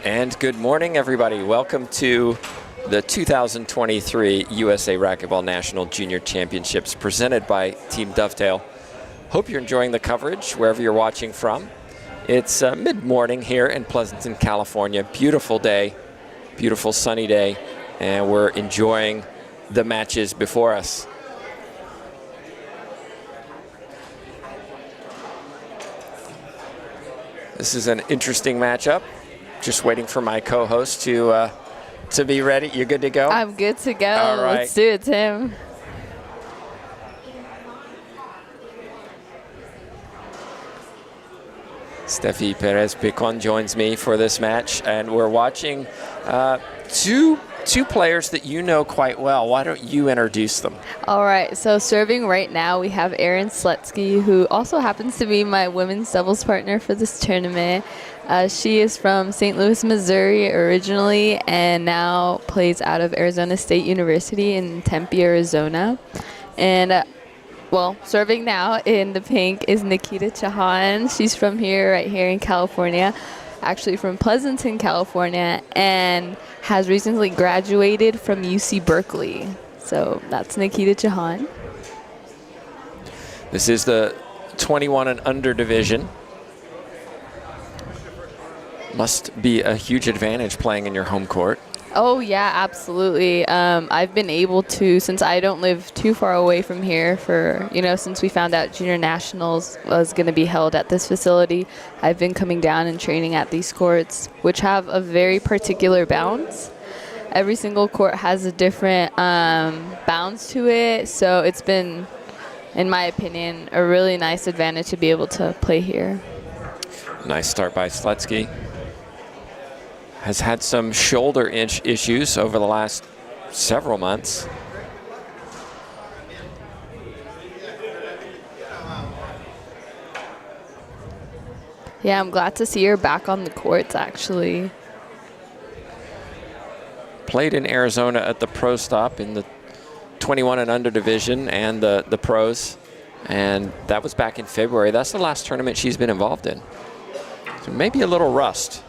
And good morning, everybody. Welcome to the 2023 USA Racquetball National Junior Championships presented by Team Dovetail. Hope you're enjoying the coverage wherever you're watching from. It's mid-morning here in Pleasanton, California. Beautiful day, beautiful sunny day, and we're enjoying the matches before us. This is an interesting matchup. Just waiting for my co-host to be ready. You're good to go? I'm good to go. All right. Let's do it, Tim. Steffi Perez-Picon joins me for this match, and we're watching two players that you know quite well. Why don't you introduce them? All right, so serving right now, we have Erin Slutsky, who also happens to be my women's doubles partner for this tournament. She is from St. Louis, Missouri originally, and now plays out of Arizona State University in Tempe, Arizona. And well, serving now in the pink is Nikita Chauhan. She's from right here in California, actually from Pleasanton, California, and has recently graduated from UC Berkeley. So that's Nikita Chauhan. This is the 21 and under division. Must be a huge advantage playing in your home court. Oh, yeah, absolutely. I've been able to, since I don't live too far away from here since we found out Junior Nationals was going to be held at this facility, I've been coming down and training at these courts, which have a very particular bounce. Every single court has a different bounce to it, so it's been, in my opinion, a really nice advantage to be able to play here. Nice start by Slutsky. Has had some shoulder issues over the last several months. Yeah, I'm glad to see her back on the courts, actually. Played in Arizona at the Pro Stop in the 21 and under division and the pros, and that was back in February. That's the last tournament she's been involved in. So maybe a little rust.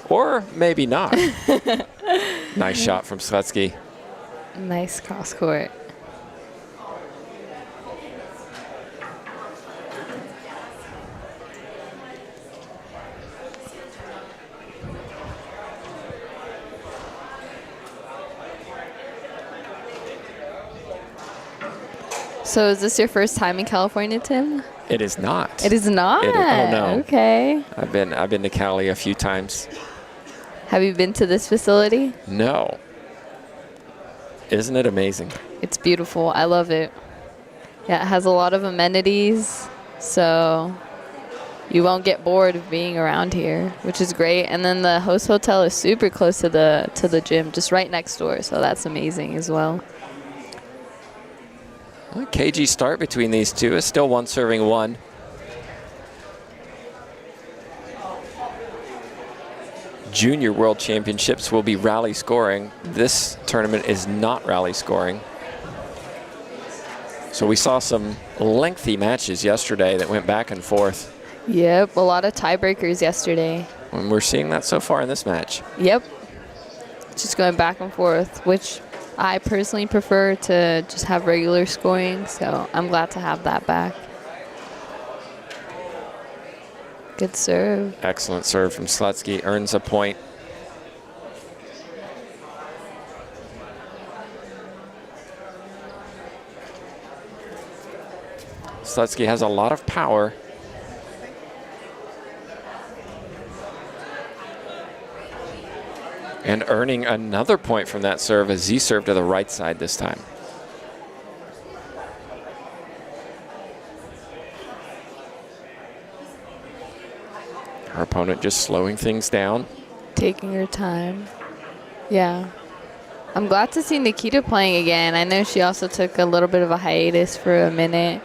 Or maybe not. Nice shot from Slutsky. Nice cross court. So is this your first time in California, Tim? It is not. It is not? Oh, no. Okay. I've been to Cali a few times. Have you been to this facility? No. Isn't it amazing? It's beautiful. I love it. Yeah, it has a lot of amenities, so you won't get bored of being around here, which is great. And then the host hotel is super close to the gym, just right next door, so that's amazing as well. A cagey start between these two. It's still one serving one. Junior World Championships will be rally scoring. This tournament is not rally scoring. So we saw some lengthy matches yesterday that went back and forth. Yep, a lot of tiebreakers yesterday. And we're seeing that so far in this match. Yep. Just going back and forth, which I personally prefer to just have regular scoring, so I'm glad to have that back. Good serve. Excellent serve from Slutsky. Earns a point. Slutsky has a lot of power. And earning another point from that serve as he served to the right side this time. Her opponent just slowing things down. Taking her time. Yeah. I'm glad to see Nikita playing again. I know she also took a little bit of a hiatus for a minute.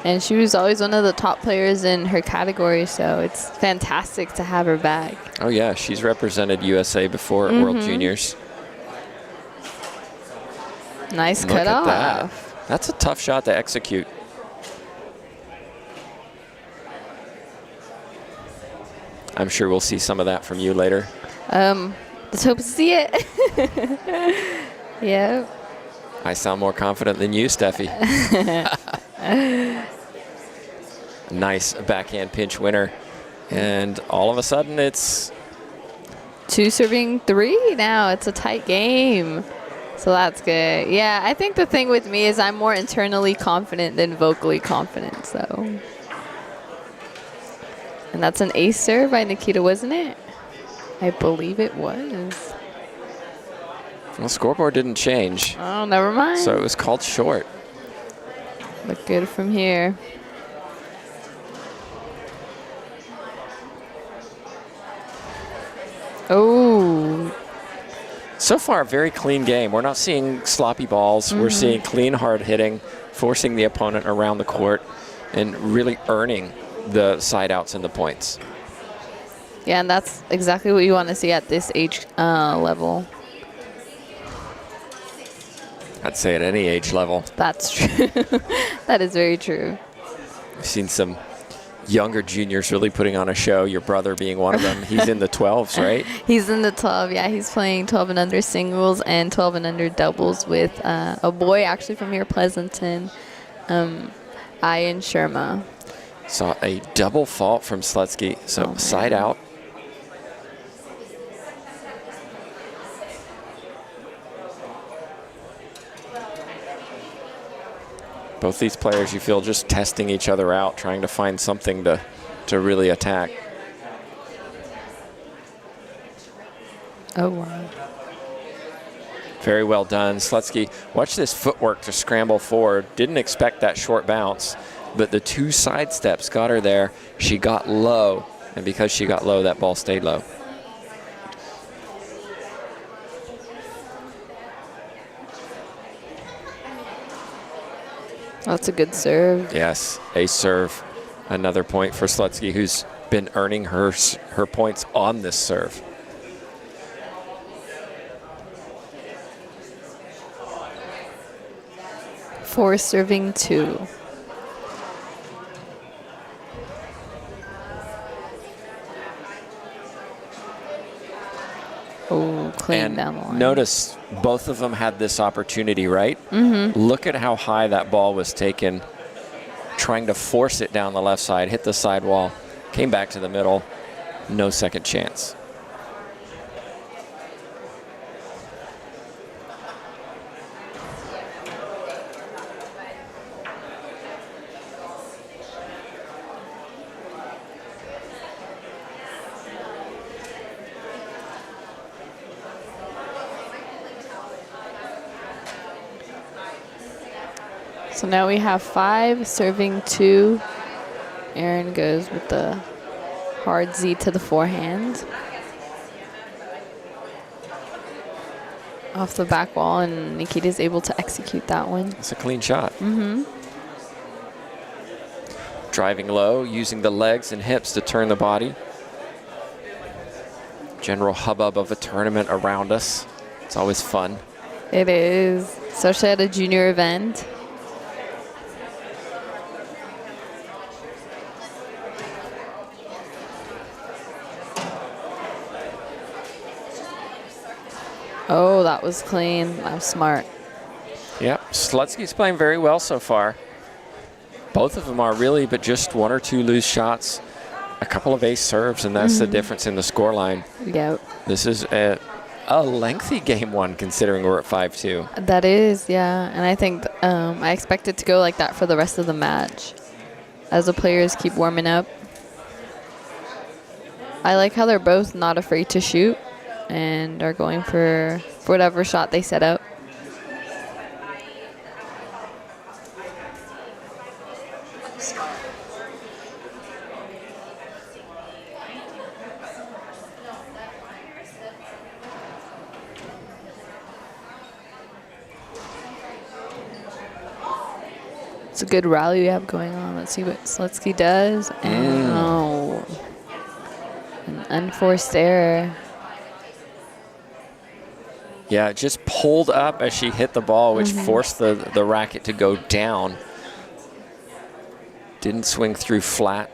And she was always one of the top players in her category, so it's fantastic to have her back. Oh, yeah. She's represented USA before at World Juniors. Nice Look cut at off. that. That's a tough shot to execute. I'm sure we'll see some of that from you later. Let's hope to see it. Yeah. I sound more confident than you, Steffi. Nice backhand pinch winner. And all of a sudden, it's 2 serving 3 now. It's a tight game. So that's good. Yeah, I think the thing with me is I'm more internally confident than vocally confident. So, and that's an ace serve by Nikita, wasn't it? I believe it was. Well, scoreboard didn't change. Oh, never mind. So it was called short. Look good from here. Oh. So far, a very clean game. We're not seeing sloppy balls. We're seeing clean, hard hitting, forcing the opponent around the court, and really earning the side outs and the points. Yeah, and that's exactly what you want to see at this age level. I'd say at any age level. That's true. That is very true. We've seen some younger juniors really putting on a show, your brother being one of them. He's in the 12s, right? He's in the 12, yeah. He's playing 12 and under singles and 12 and under doubles with a boy actually from here, Pleasanton, Ian Sharma. Saw a double fault from Slutsky, so side out. Both these players, you feel, just testing each other out, trying to find something to really attack. Oh, wow. Very well done. Slutsky, watch this footwork to scramble forward. Didn't expect that short bounce, but the 2 side steps got her there. She got low, and because she got low, that ball stayed low. That's a good serve. Yes, ace serve. Another point for Slutsky, who's been earning her points on this serve. Four serving 2. Oh, clean down the line. Notice both of them had this opportunity, right? Look at how high that ball was taken, trying to force it down the left side, hit the sidewall, came back to the middle, no second chance. So now we have 5 serving 2. Aaron goes with the hard Z to the forehand. Off the back wall, and Nikita's able to execute that one. It's a clean shot. Driving low, using the legs and hips to turn the body. General hubbub of a tournament around us. It's always fun. It is, especially at a junior event. Oh, that was clean. That was smart. Yep, Slutsky's playing very well so far. Both of them are really, but just 1 or 2 loose shots, a couple of ace serves, and that's the difference in the scoreline. Yep. This is a lengthy game 1, considering we're at 5-2. That is, yeah. And I think I expect it to go like that for the rest of the match as the players keep warming up. I like how they're both not afraid to shoot and are going for whatever shot they set up. It's a good rally we have going on. Let's see what Slutsky does. And oh, an unforced error. Yeah, it just pulled up as she hit the ball, which forced the racket to go down. Didn't swing through flat.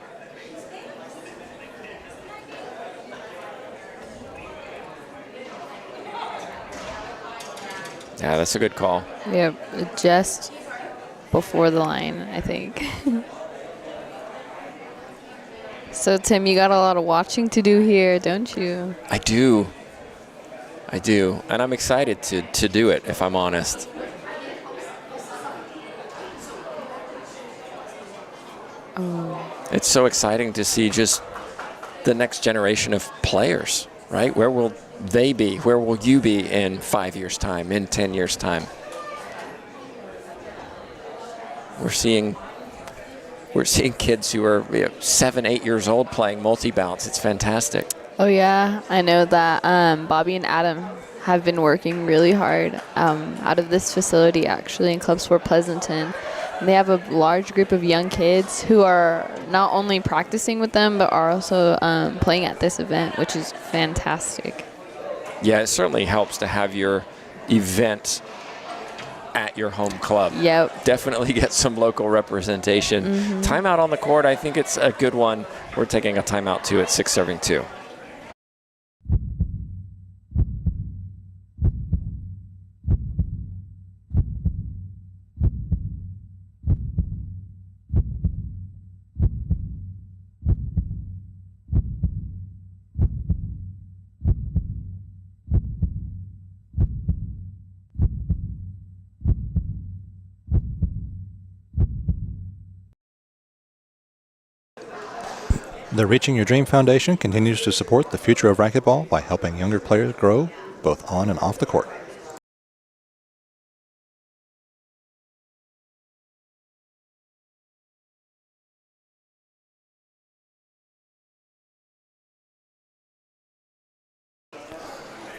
Yeah, that's a good call. Yep, just before the line, I think. So, Tim, you got a lot of watching to do here, don't you? I do. And I'm excited to do it, if I'm honest. Oh. It's so exciting to see just the next generation of players, right? Where will they be? Where will you be in 5 years' time, in 10 years' time? We're seeing kids who are 7, 8 years old playing multi-bounce. It's fantastic. Oh, yeah. I know that Bobby and Adam have been working really hard out of this facility, actually, in Club Sport Pleasanton. And they have a large group of young kids who are not only practicing with them, but are also playing at this event, which is fantastic. Yeah, it certainly helps to have your event at your home club. Yep. Definitely get some local representation. Timeout on the court, I think it's a good one. We're taking a timeout too at 6:02. The Reaching Your Dream Foundation continues to support the future of racquetball by helping younger players grow both on and off the court.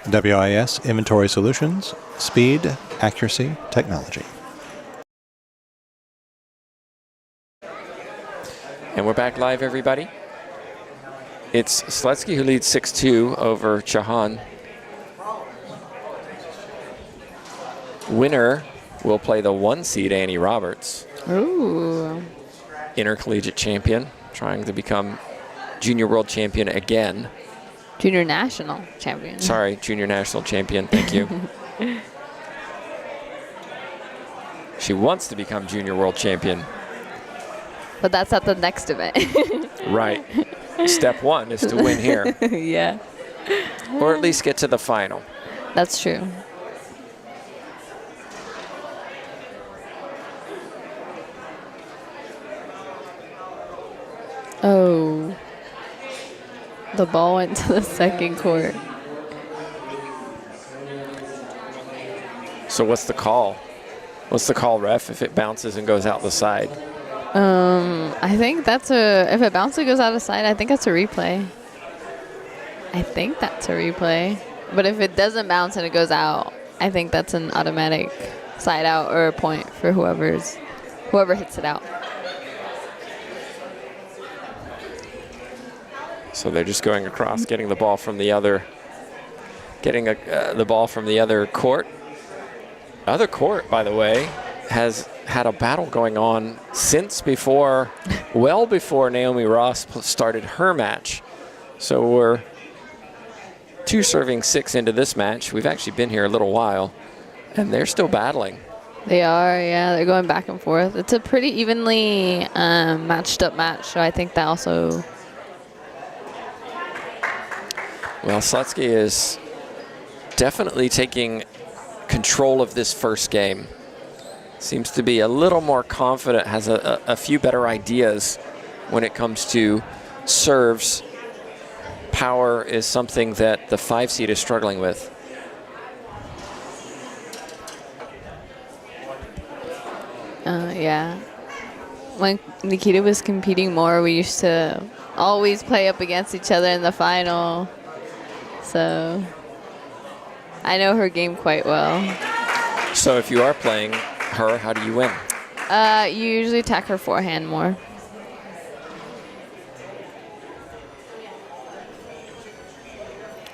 WIS Inventory Solutions, speed, accuracy, technology. And we're back live, everybody. It's Slutsky who leads 6-2 over Chahan. Winner will play the 1 seed, Annie Roberts. Ooh. Intercollegiate champion, trying to become junior world champion again. Junior national champion. Sorry, junior national champion. Thank you. She wants to become junior world champion. But that's at the next event. Right. Step 1 is to win here. Yeah. Or at least get to the final. That's true. Oh. The ball went to the second court. So what's the call? What's the call, ref, if it bounces and goes out the side? I think that's if it bounces and goes out of sight, I think that's a replay. But if it doesn't bounce and it goes out, I think that's an automatic side out or a point for whoever hits it out. So they're just going across, getting the ball from the other, the ball from the other court. Other court, by the way, has had a battle going on since well before Naomi Ross started her match. So we're 2 serving 6 into this match. We've actually been here a little while, and they're still battling. They are, yeah. They're going back and forth. It's a pretty evenly matched up match, so I think that also... Well, Slutsky is definitely taking control of this first game. Seems to be a little more confident, has a few better ideas when it comes to serves. Power is something that the 5 seed is struggling with. Yeah. When Nikita was competing more, we used to always play up against each other in the final. So I know her game quite well. So if you are playing her, how do you win? You usually attack her forehand more.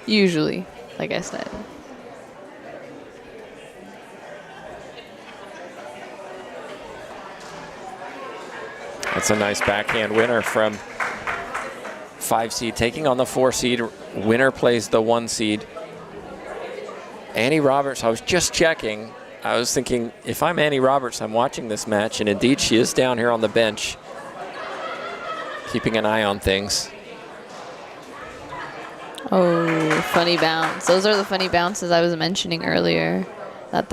Usually, like I said. That's a nice backhand winner from 5 seed, taking on the 4 seed. Winner plays the 1 seed. Annie Roberts, I was just checking, I was thinking, if I'm Annie Roberts, I'm watching this match, and indeed she is down here on the bench, keeping an eye on things. Oh, funny bounce. Those are the funny bounces I was mentioning earlier that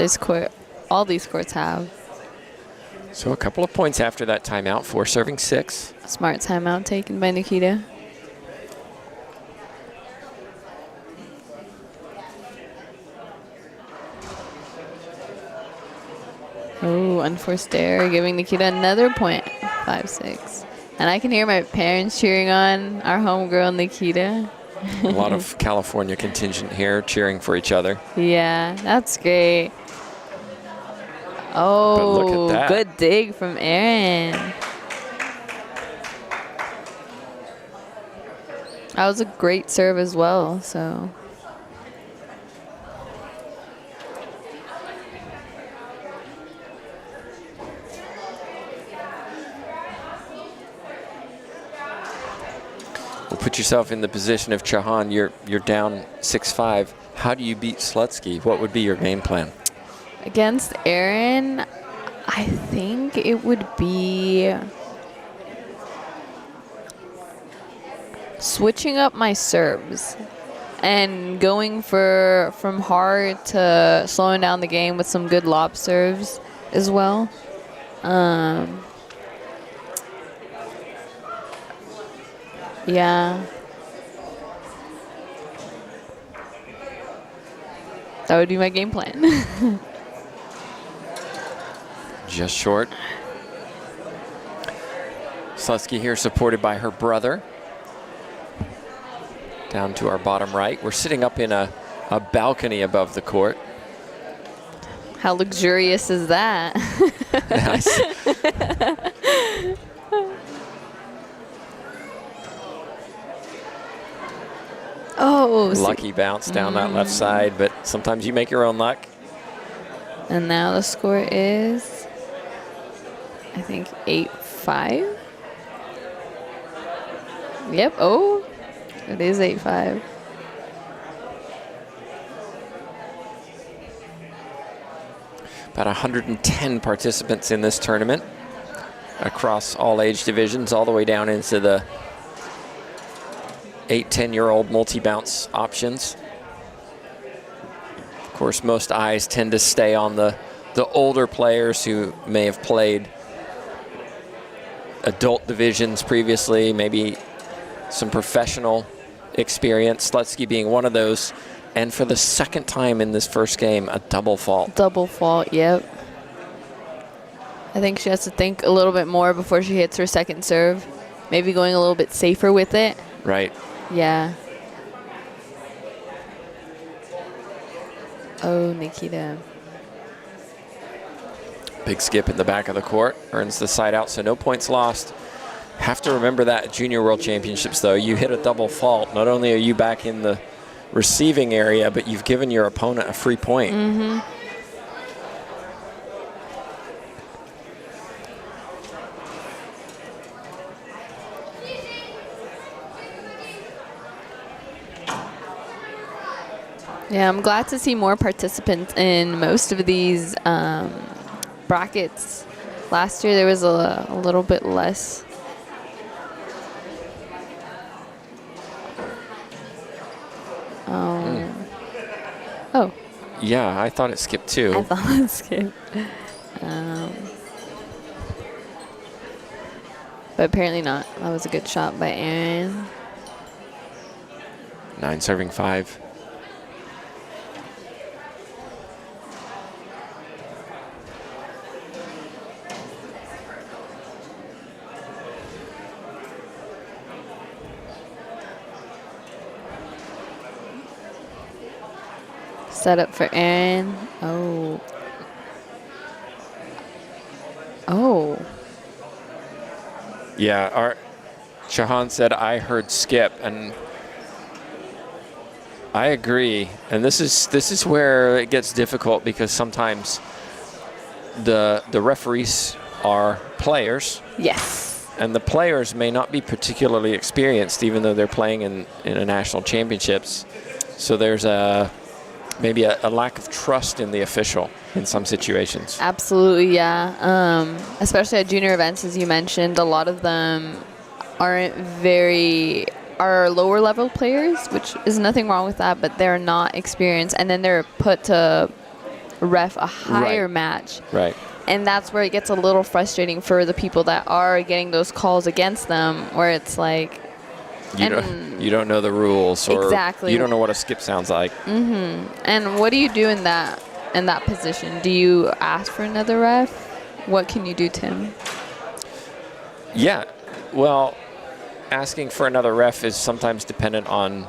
all these courts have. So a couple of points after that timeout for serving 6. Smart timeout taken by Nikita. Oh, unforced error, giving Nikita another point. 5-6. And I can hear my parents cheering on our homegirl, Nikita. A lot of California contingent here cheering for each other. Yeah, that's great. Oh, But look at that. Good dig from Erin. That was a great serve as well, so. Well, put yourself in the position of Chauhan. You're down 6-5. How do you beat Slutsky? What would be your game plan? Against Erin, I think it would be switching up my serves and going from hard to slowing down the game with some good lob serves as well. Yeah. That would be my game plan. Just short. Slutsky here supported by her brother. Down to our bottom right. We're sitting up in a balcony above the court. How luxurious is that? Nice. Oh, Lucky bounce down that left side, but sometimes you make your own luck. And now the score is, I think, 8-5. Yep. Oh, it is 8-5. About 110 participants in this tournament across all age divisions, all the way down into the 8-10-year-old multi-bounce options. Of course, most eyes tend to stay on the older players who may have played adult divisions previously, maybe some professional experience. Slutsky being one of those. And for the second time in this first game, a double fault. Double fault, yep. I think she has to think a little bit more before she hits her second serve. Maybe going a little bit safer with it. Right. Yeah. Oh, Nikita. Big skip in the back of the court. Earns the side out, so no points lost. Have to remember that at Junior World Championships, though. You hit a double fault. Not only are you back in the receiving area, but you've given your opponent a free point. Mm-hmm. Yeah, I'm glad to see more participants in most of these brackets. Last year there was a little bit less. Oh. Yeah, I thought it skipped too. I thought it skipped. But apparently not. That was a good shot by Erin. 9 serving 5. Set up for Erin. Oh. Oh. Yeah, our Chauhan said, I heard skip, and I agree. And this is where it gets difficult, because sometimes the referees are players. Yes. And the players may not be particularly experienced, even though they're playing in a national championships. So there's a maybe a lack of trust in the official in some situations. Absolutely, yeah. Especially at junior events, as you mentioned, a lot of them are lower level players, which is nothing wrong with that, but they're not experienced, and then they're put to ref a higher match. Right. And that's where it gets a little frustrating for the people that are getting those calls against them, where it's like, you don't know the rules, or exactly. You don't know what a skip sounds like. And what do you do in that position? Do you ask for another ref? What can you do, Tim? Yeah, well, asking for another ref is sometimes dependent on.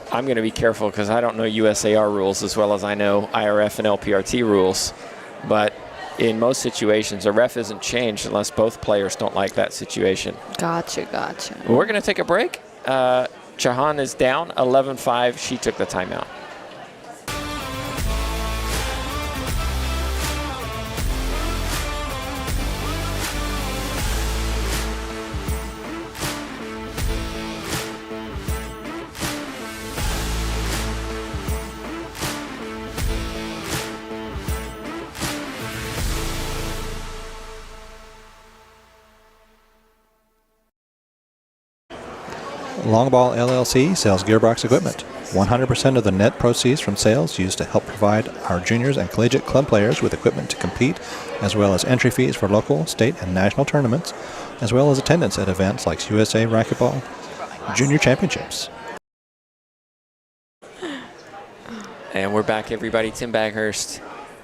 I'm going to be careful because I don't know USAR rules as well as I know IRF and LPRT rules, but in most situations, a ref isn't changed unless both players don't like that situation. Gotcha. We're going to take a break. Chahan is down 11-5. She took the timeout. Longball LLC sells gearbox equipment. 100% of the net proceeds from sales used to help provide our juniors and collegiate club players with equipment to compete, as well as entry fees for local, state, and national tournaments, as well as attendance at events like USA Racquetball Junior Championships. And we're back, everybody. Tim Baghurst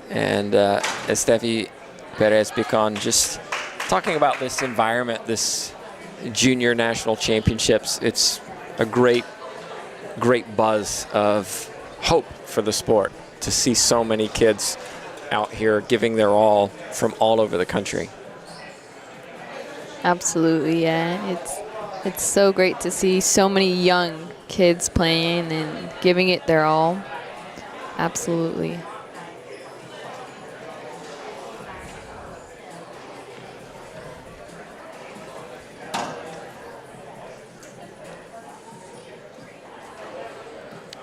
and Estefi Perez-Picon just talking about this environment, this junior national championships. It's a great buzz of hope for the sport to see so many kids out here giving their all from all over the country. Absolutely, yeah. It's so great to see so many young kids playing and giving it their all. Absolutely.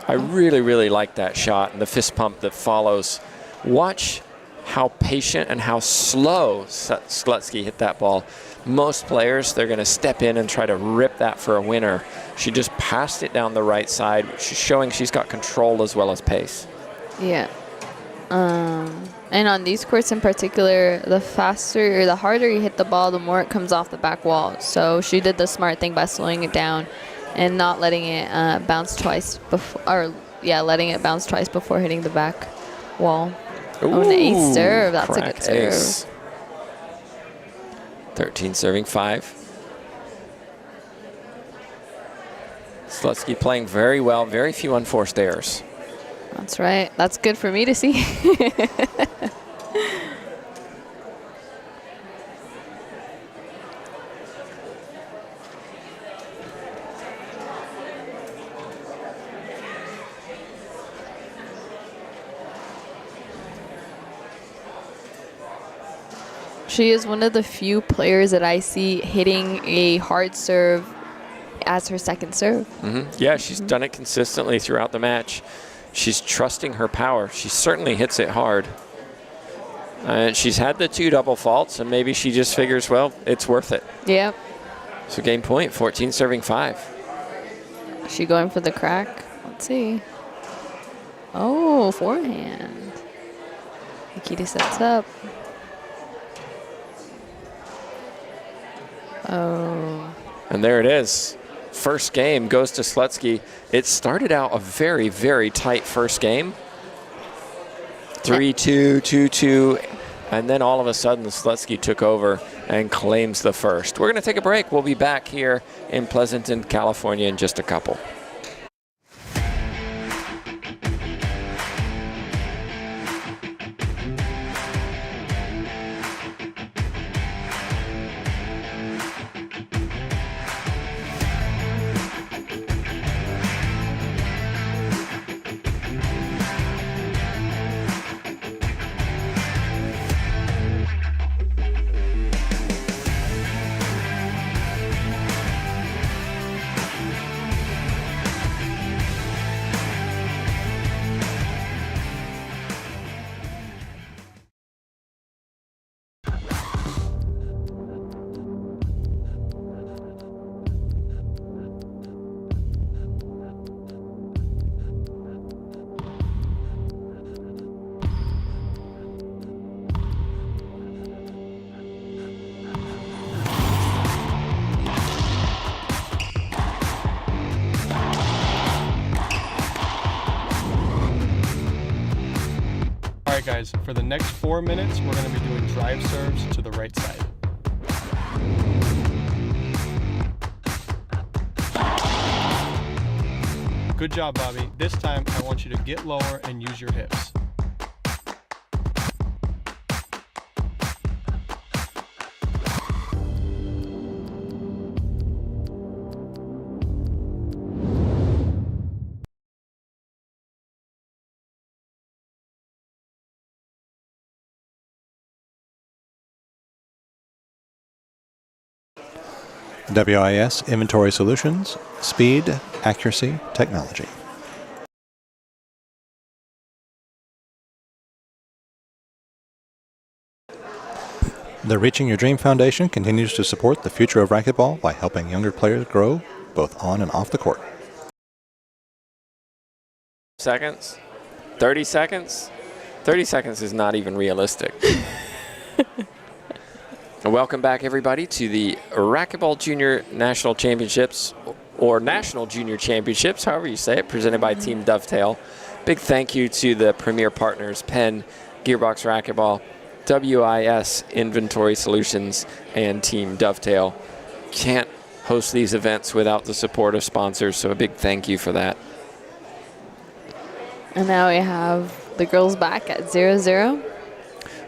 I really like that shot and the fist pump that follows. Watch how patient and how slow Slutsky hit that ball. Most players, they're going to step in and try to rip that for a winner. She just passed it down the right side. She's showing she's got control as well as pace. Yeah. And on these courts in particular, the faster or the harder you hit the ball, the more it comes off the back wall. So she did the smart thing by slowing it down and not letting it bounce twice before, letting it bounce twice before hitting the back wall. Ooh, an ace serve. That's a good serve. Ace. 13 serving 5. Slutsky playing very well. Very few unforced errors. That's right. That's good for me to see. She is one of the few players that I see hitting a hard serve as her second serve. Yeah, she's done it consistently throughout the match. She's trusting her power. She certainly hits it hard. And she's had the 2 double faults, and maybe she just figures, well, it's worth it. Yep. So game point, 14 serving 5. Is she going for the crack? Let's see. Oh, forehand. Nikita sets up. Oh. And there it is. First game goes to Slutsky. It started out a very tight first game. 3-2, 2-2, and then all of a sudden Slutsky took over and claims the first. We're going to take a break. We'll be back here in Pleasanton, California in just a couple. right, guys, for the next 4 minutes, we're going to be doing drive serves to the right side. Good job, Bobby. This time, I want you to get lower and use your hips. WIS Inventory Solutions, Speed, Accuracy, Technology. The Reaching Your Dream Foundation continues to support the future of racquetball by helping younger players grow both on and off the court. Seconds? 30 seconds? 30 seconds is not even realistic. Welcome back, everybody, to the Racquetball Junior National Championships, or National Junior Championships, however you say it, presented by Team Dovetail. Big thank you to the premier partners, Penn, Gearbox Racquetball, WIS Inventory Solutions, and Team Dovetail. Can't host these events without the support of sponsors, so a big thank you for that. And now we have the girls back at 0-0.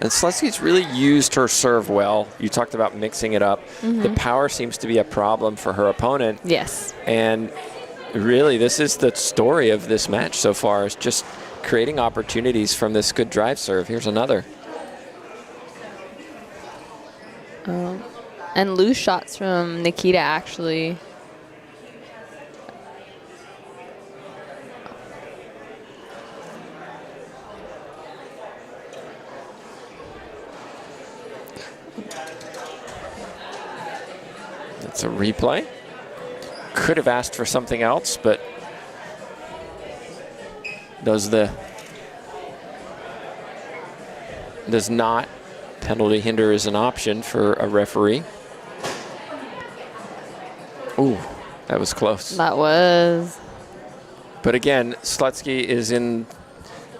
And Slutsky's really used her serve well. You talked about mixing it up. The power seems to be a problem for her opponent. Yes. And really, this is the story of this match so far, is just creating opportunities from this good drive serve. Here's another. And loose shots from Nikita, actually. It's a replay. Could have asked for something else, but does not. Penalty hinder is an option for a referee. Ooh, that was close. That was. But again, Slutsky is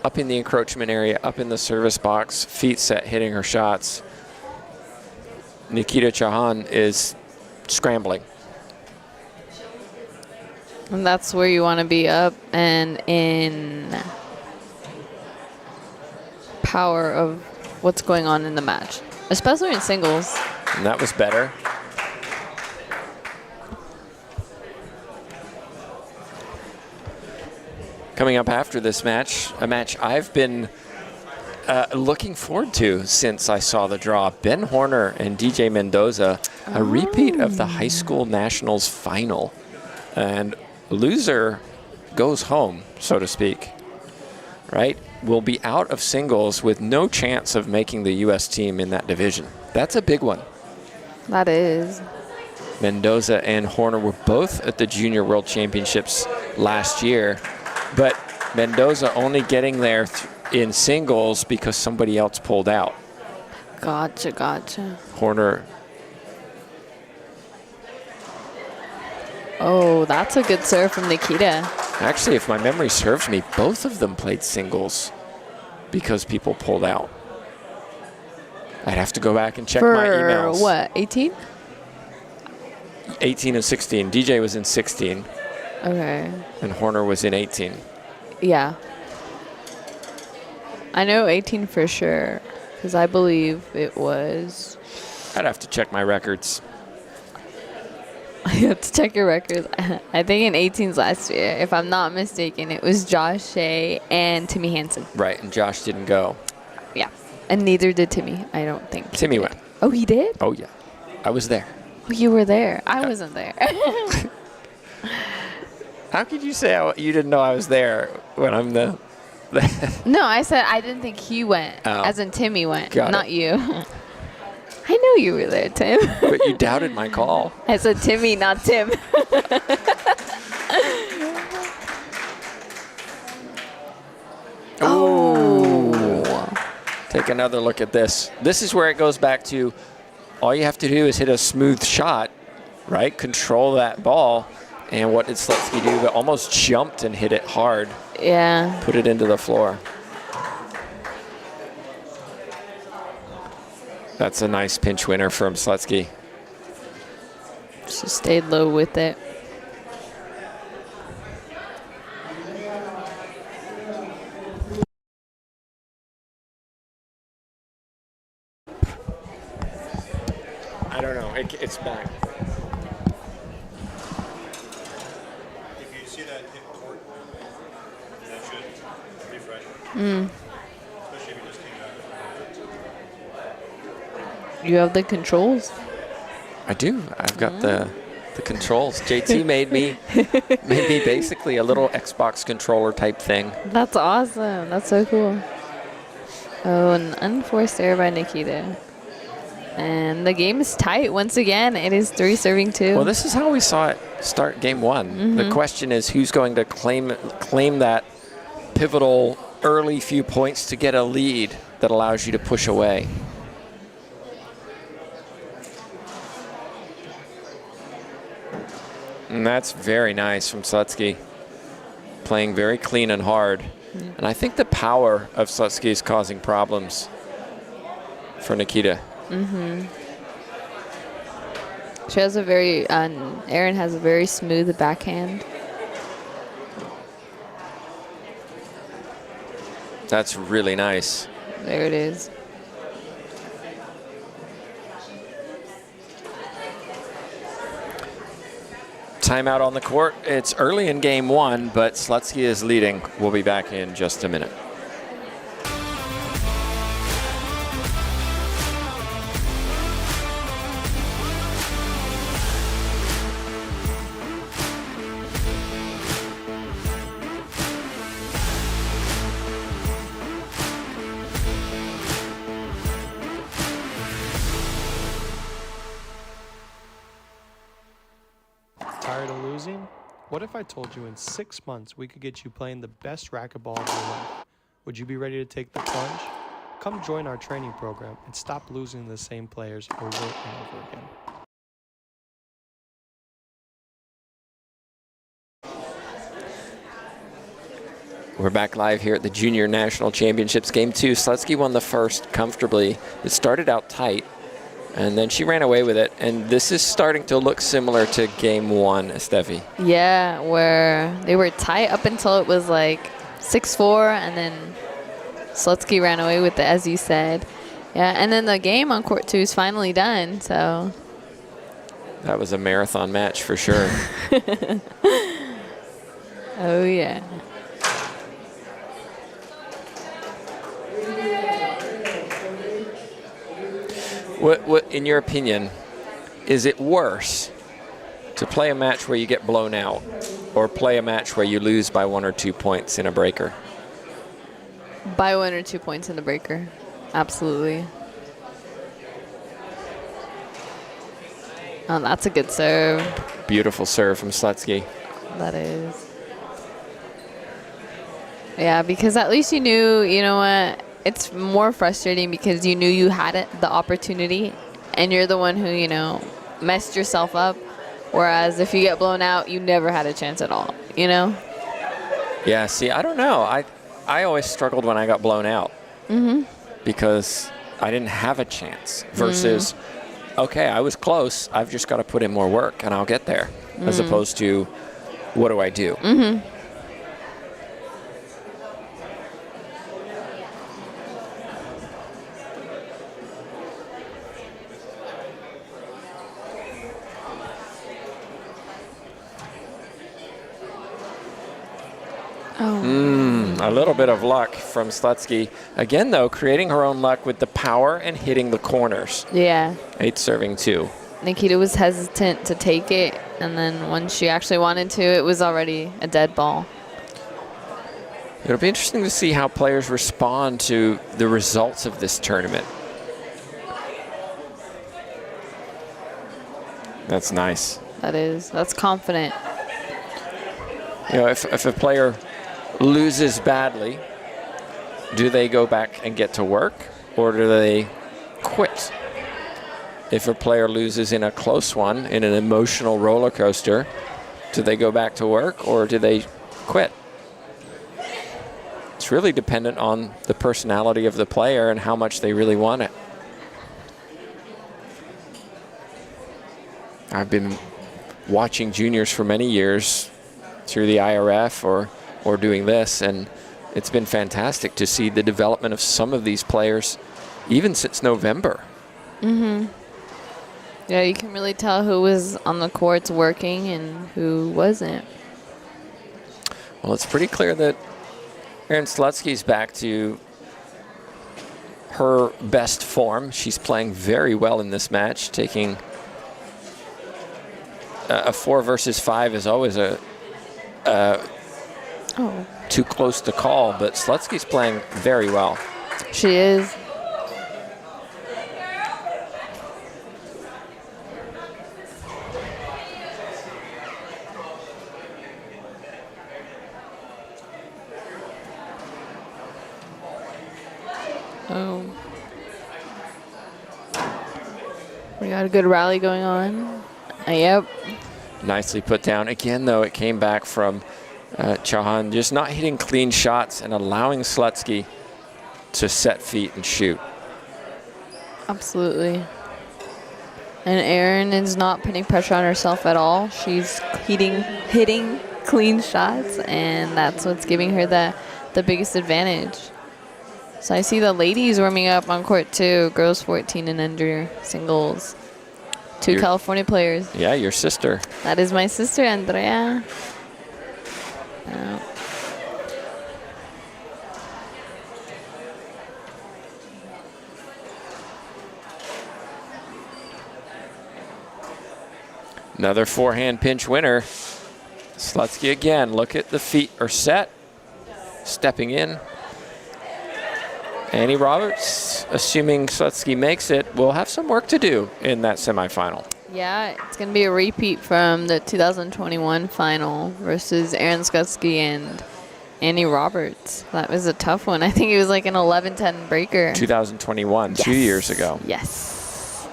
up in the encroachment area, up in the service box, feet set, hitting her shots. Nikita Chauhan is scrambling. And that's where you want to be, up and in power of what's going on in the match, especially in singles. And that was better. Coming up after this match, a match I've been looking forward to since I saw the draw. Ben Horner and DJ Mendoza, a repeat of the high school nationals final. And loser goes home, so to speak, right? Will be out of singles with no chance of making the U.S. team in that division. That's a big one. That is. Mendoza and Horner were both at the Junior World Championships last year, but Mendoza only getting there in singles because somebody else pulled out. Gotcha, gotcha. Horner. Oh, that's a good serve from Nikita. Actually, if my memory serves me, both of them played singles because people pulled out. I'd have to go back and check my emails. For what, 18? 18 and 16. DJ was in 16. Okay. And Horner was in 18. Yeah. I know 18 for sure, because I believe it was. I'd have to check my records. You have to check your records. I think in 18's last year, if I'm not mistaken, it was Josh Shea and Timmy Hansen. Right, and Josh didn't go. Yeah, and neither did Timmy, I don't think. Timmy went. Oh, he did? Oh, yeah. I was there. Oh, you were there. I wasn't there. How could you say you didn't know I was there when I'm the... No, I said I didn't think he went, Oh. as in Timmy went, Got not it. you. I know you were there, Tim. But you doubted my call. I said Timmy, not Tim. Oh. Take another look at this. This is where it goes back to all you have to do is hit a smooth shot, right? Control that ball. And what did Slutsky do? But almost jumped and hit it hard. Yeah. Put it into the floor. That's a nice pinch winner from Slutsky. She stayed low with it. I don't know. It's back. If you see that hit court, that should refresh. Especially if you just came back. You have the controls. I do. I've got the controls. JT made me basically a little Xbox controller type thing. That's awesome. That's so cool. Oh, an unforced error by Nikita. And the game is tight once again. It is 3-2. Well, this is how we saw it start game one. The question is who's going to claim that pivotal early few points to get a lead that allows you to push away. And that's very nice from Slutsky. Playing very clean and hard. And I think the power of Slutsky is causing problems for Nikita. She has a very, Erin has a very smooth backhand. That's really nice. There it is. Timeout on the court. It's early in game one, but Slutsky is leading. We'll be back in just a minute. Tired of losing? What if I told you in 6 months we could get you playing the best racquetball of your life? Would you be ready to take the plunge? Come join our training program and stop losing to the same players over and over again. We're back live here at the Junior National Championships. Game two, Slutsky won the first comfortably. It started out tight, and then she ran away with it. And this is starting to look similar to game one, Steffi. Yeah, where they were tight up until it was like 6-4, and then Slutsky ran away with it, as you said. Yeah, and then the game on court two is finally done, so. That was a marathon match for sure. Oh, yeah. What, in your opinion, is it worse to play a match where you get blown out or play a match where you lose by 1 or 2 points in a breaker? By 1 or 2 points in the breaker. Absolutely. Oh, that's a good serve. Beautiful serve from Slutsky. That is. Yeah, because at least you knew, you know what, it's more frustrating because you knew you had it, the opportunity, and you're the one who, you know, messed yourself up. Whereas if you get blown out, you never had a chance at all, you know? Yeah, see, I don't know. I always struggled when I got blown out because I didn't have a chance versus, okay, I was close. I've just got to put in more work and I'll get there, as opposed to what do I do? A little bit of luck from Slutsky. Again, though, creating her own luck with the power and hitting the corners. Yeah. 8 serving 2. Nikita was hesitant to take it, and then when she actually wanted to, it was already a dead ball. It'll be interesting to see how players respond to the results of this tournament. That's nice. That is. That's confident. You know, if a player loses badly, do they go back and get to work, or do they quit? If a player loses in a close one, in an emotional roller coaster, do they go back to work, or do they quit? It's really dependent on the personality of the player and how much they really want it. I've been watching juniors for many years through the IRF or doing this, and it's been fantastic to see the development of some of these players even since November. Yeah, you can really tell who was on the courts working and who wasn't. Well, it's pretty clear that Erin Slutsky's back to her best form. She's playing very well in this match, taking a 4 versus 5 is always too close to call, but Slutsky's playing very well. She is. Oh. We got a good rally going on. Yep. Nicely put down. Again, though, it came back from Chauhan just not hitting clean shots and allowing Slutsky to set feet and shoot. Absolutely. And Erin is not putting pressure on herself at all. She's hitting clean shots, and that's what's giving her the biggest advantage. So I see the ladies warming up on court too, girls 14 and under singles. Two California players. Yeah, your sister. That is my sister, Andrea. Another forehand pinch winner. Slutsky again. Look at the feet are set. Stepping in. Annie Roberts, assuming Slutsky makes it, will have some work to do in that semifinal. Yeah, it's going to be a repeat from the 2021 final versus Erin Slutsky and Annie Roberts. That was a tough one. I think it was like an 11-10 breaker. 2021, yes. 2 years ago. Yes.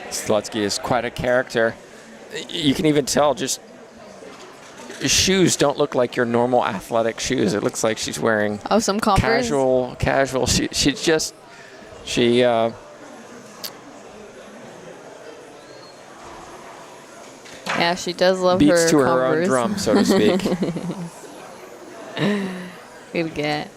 Slutsky is quite a character. You can even tell just shoes don't look like your normal athletic shoes. It looks like she's wearing some Converse. Casual. Yeah, she does love beats her to Converse. her own drum, so to speak. Good get.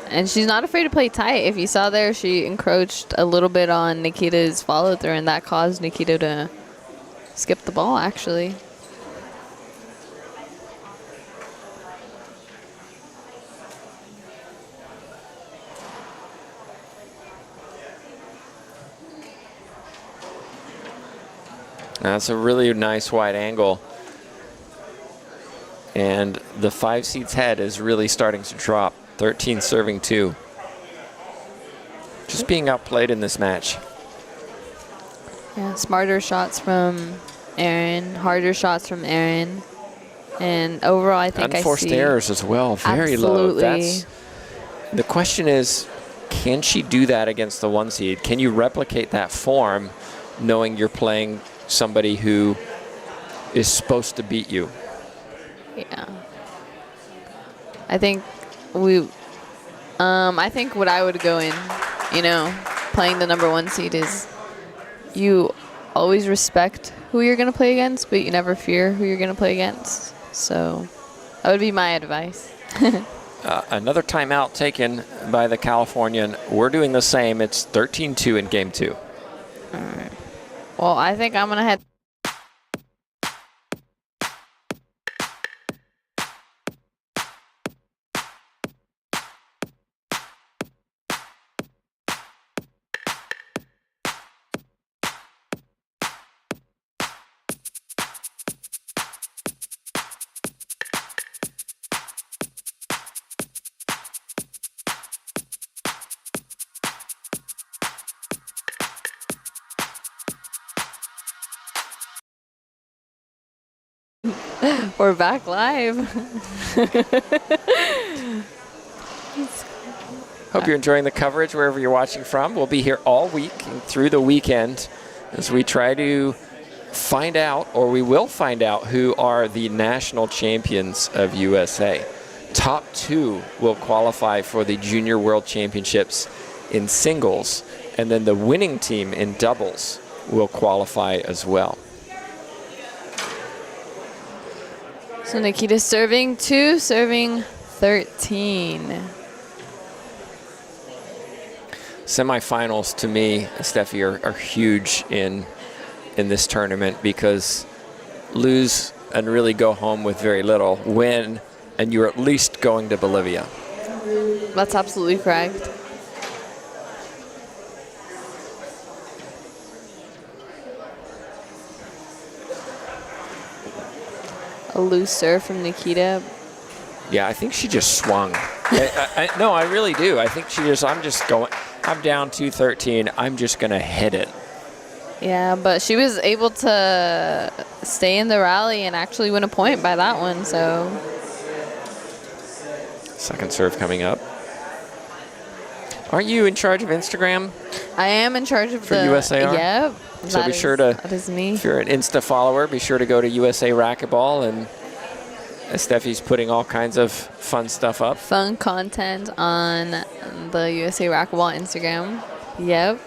And she's not afraid to play tight. If you saw there, she encroached a little bit on Nikita's follow-through, and that caused Nikita to skip the ball, actually. That's a really nice wide angle. And the 5 seeds head is really starting to drop. 13 serving 2. Just being outplayed in this match. Yeah, smarter shots from Erin, harder shots from Erin. And overall, I think unforced errors as well, very low. The question is, can she do that against the 1 seed? Can you replicate that form knowing you're playing somebody who is supposed to beat you? Yeah. I think I think what I would go in, playing the number 1 seed is you always respect who you're going to play against, but you never fear who you're going to play against. So that would be my advice. Another timeout taken by the Californian. We're doing the same. It's 13-2 in game 2. All right. Well, I think I'm going to head. We're back live. Hope you're enjoying the coverage wherever you're watching from. We'll be here all week and through the weekend as we try to find out, or we will find out, who are the national champions of USA. top 2 will qualify for the Junior World Championships in singles, and then the winning team in doubles will qualify as well. So Nikita's serving 2, serving 13. Semifinals, to me, Steffi, are huge in this tournament, because lose and really go home with very little, win, and you're at least going to Bolivia. That's absolutely correct. A loose serve from Nikita. Yeah, I think she just swung. No, I really do. I think I'm down 2-13. I'm just going to hit it. Yeah, but she was able to stay in the rally and actually win a point by that one, so. Second serve coming up. Aren't you in charge of Instagram? I am in charge of for USAR? Yep. So be sure to, that is me. If you're an Insta follower, be sure to go to USA Racquetball, and Steffi's putting all kinds of fun stuff up. Fun content on the USA Racquetball Instagram. Yep.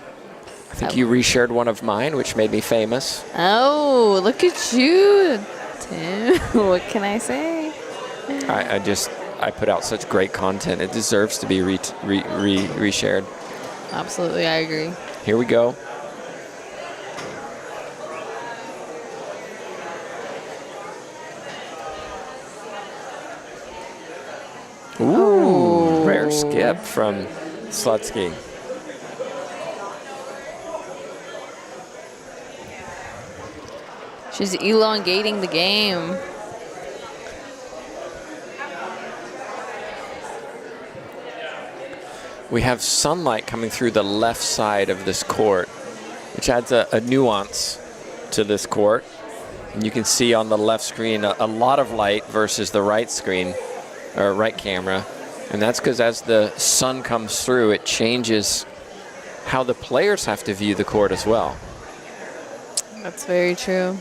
I think you reshared one of mine, which made me famous. Oh, look at you, Tim. What can I say? I put out such great content. It deserves to be reshared. Absolutely, I agree. Here we go. Ooh, rare skip from Slutsky. She's elongating the game. We have sunlight coming through the left side of this court, which adds a nuance to this court. And you can see on the left screen a lot of light versus the right screen, or right camera. And that's because as the sun comes through, it changes how the players have to view the court as well. That's very true.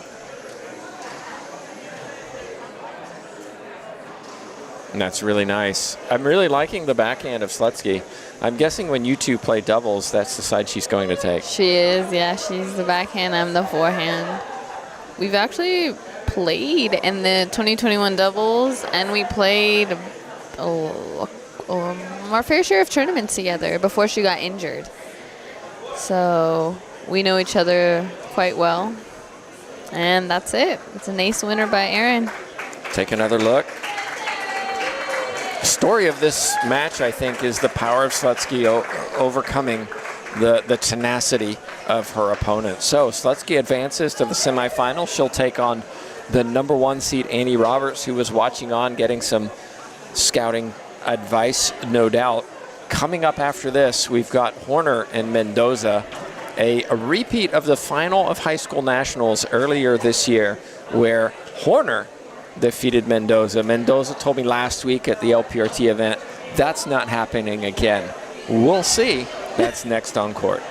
And that's really nice. I'm really liking the backhand of Slutsky. I'm guessing when you two play doubles, that's the side she's going to take. She is, yeah. She's the backhand, I'm the forehand. We've actually played in the 2021 doubles, and we played our fair share of tournaments together before she got injured. So we know each other quite well. And that's it. It's an ace winner by Erin. Take another look. The story of this match, I think, is the power of Slutsky overcoming the tenacity of her opponent. So Slutsky advances to the semifinal. She'll take on the #1 seed Annie Roberts, who was watching on, getting some scouting advice, no doubt. Coming up after this, we've got Horner and Mendoza, a repeat of the final of high school nationals earlier this year, where Horner defeated Mendoza. Mendoza told me last week at the LPRT event, that's not happening again. We'll see. That's next on court.